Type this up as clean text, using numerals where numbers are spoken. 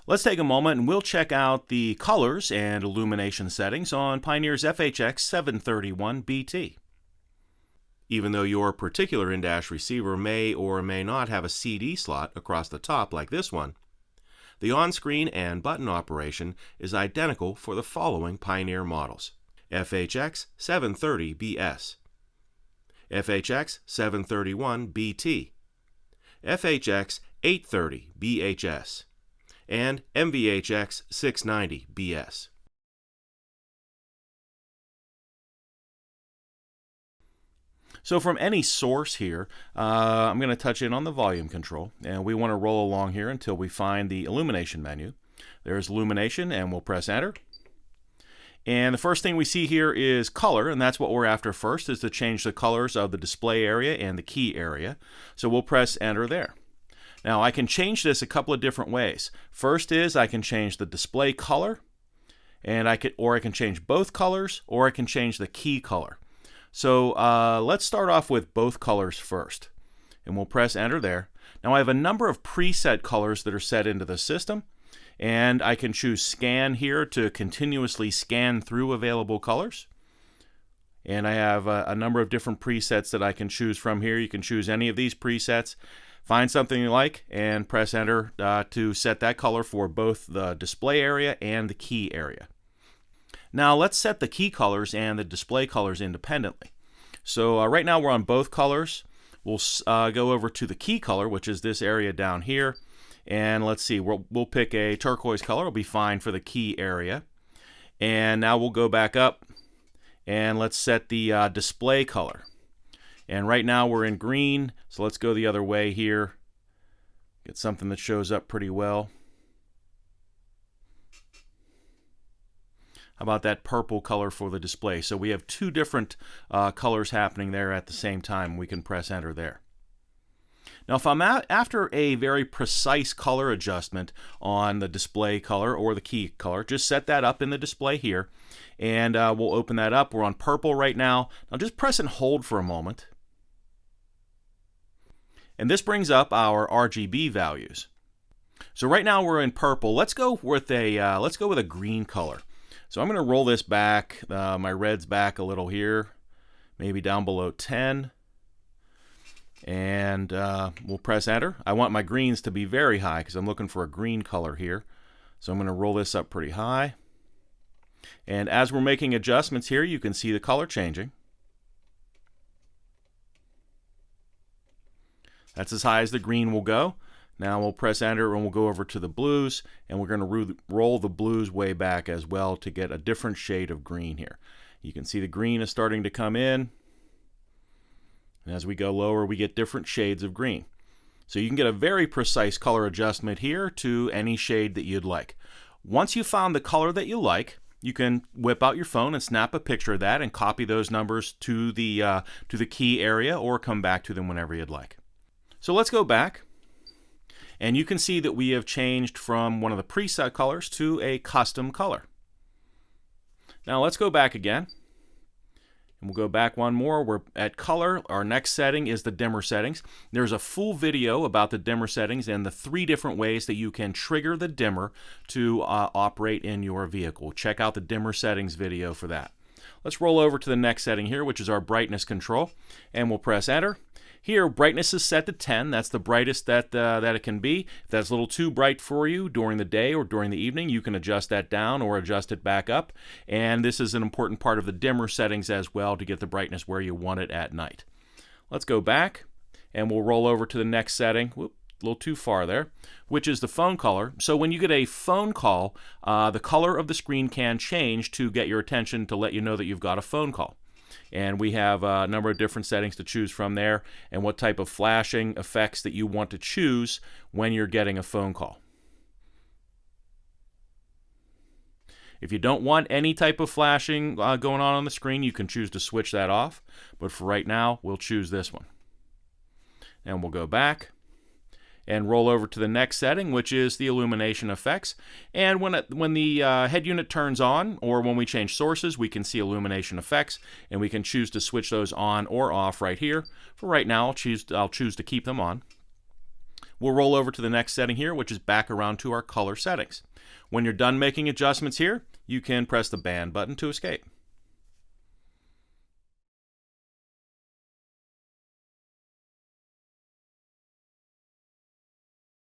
Let's take a moment and we'll check out the colors and illumination settings on Pioneer's FH-X731BT. Even though your particular in-dash receiver may or may not have a CD slot across the top like this one, the on-screen and button operation is identical for the following Pioneer models: FH-X730BS, FH-X731BT, FH-X830BHS, and MVH-X690BS. So from any source here, I'm going to touch in on the volume control, and we want to roll along here until we find the illumination menu. There's illumination, and we'll press enter. And the first thing we see here is color, and that's what we're after first, is to change the colors of the display area and the key area. So we'll press enter there. Now I can change this a couple of different ways. First is I can change the display color, and I can change both colors, or I can change the key color. So let's start off with both colors first, and we'll press enter there. Now I have a number of preset colors that are set into the system, and I can choose scan here to continuously scan through available colors. And I have a number of different presets that I can choose from here. You can choose any of these presets, find something you like, and press enter to set that color for both the display area and the key area. Now let's set the key colors and the display colors independently. So right now we're on both colors. We'll go over to the key color, which is this area down here. And let's see, we'll pick a turquoise color. It'll be fine for the key area. And now we'll go back up and let's set the display color. And right now we're in green, so let's go the other way here. Get something that shows up pretty well. How about that purple color for the display? So we have two different colors happening there at the same time. We can press enter there. Now if I'm after a very precise color adjustment on the display color or the key color, just set that up in the display here, and we'll open that up. We're on purple right now. Now just press and hold for a moment. And this brings up our RGB values. So right now we're in purple. Let's go with a green color. So I'm going to roll this back, my red's back a little here, maybe down below 10, and we'll press enter. I want my greens to be very high because I'm looking for a green color here. So I'm going to roll this up pretty high. And as we're making adjustments here, you can see the color changing. That's as high as the green will go. Now we'll press enter and we'll go over to the blues, and we're going to roll the blues way back as well to get a different shade of green here. You can see the green is starting to come in, and as we go lower we get different shades of green. So you can get a very precise color adjustment here to any shade that you'd like. Once you've found the color that you like, you can whip out your phone and snap a picture of that and copy those numbers to the key area, or come back to them whenever you'd like. So let's go back. And you can see that we have changed from one of the preset colors to a custom color. Now let's go back again. And we'll go back one more. We're at color. Our next setting is the dimmer settings. There's a full video about the dimmer settings and the 3 different ways that you can trigger the dimmer to operate in your vehicle. Check out the dimmer settings video for that. Let's roll over to the next setting here, which is our brightness control, and we'll press enter. Here, brightness is set to 10. That's the brightest that it can be. If that's a little too bright for you during the day or during the evening, you can adjust that down or adjust it back up. And this is an important part of the dimmer settings as well, to get the brightness where you want it at night. Let's go back, and we'll roll over to the next setting. Whoop, a little too far there, which is the phone color. So when you get a phone call, the color of the screen can change to get your attention, to let you know that you've got a phone call. And we have a number of different settings to choose from there, and what type of flashing effects that you want to choose when you're getting a phone call. If you don't want any type of flashing going on the screen, you can choose to switch that off. But for right now, we'll choose this one. And we'll go back and roll over to the next setting, which is the illumination effects. And when the head unit turns on, or when we change sources, we can see illumination effects, and we can choose to switch those on or off right here. For right now, I'll choose to keep them on. We'll roll over to the next setting here, which is back around to our color settings. When you're done making adjustments here, you can press the band button to escape.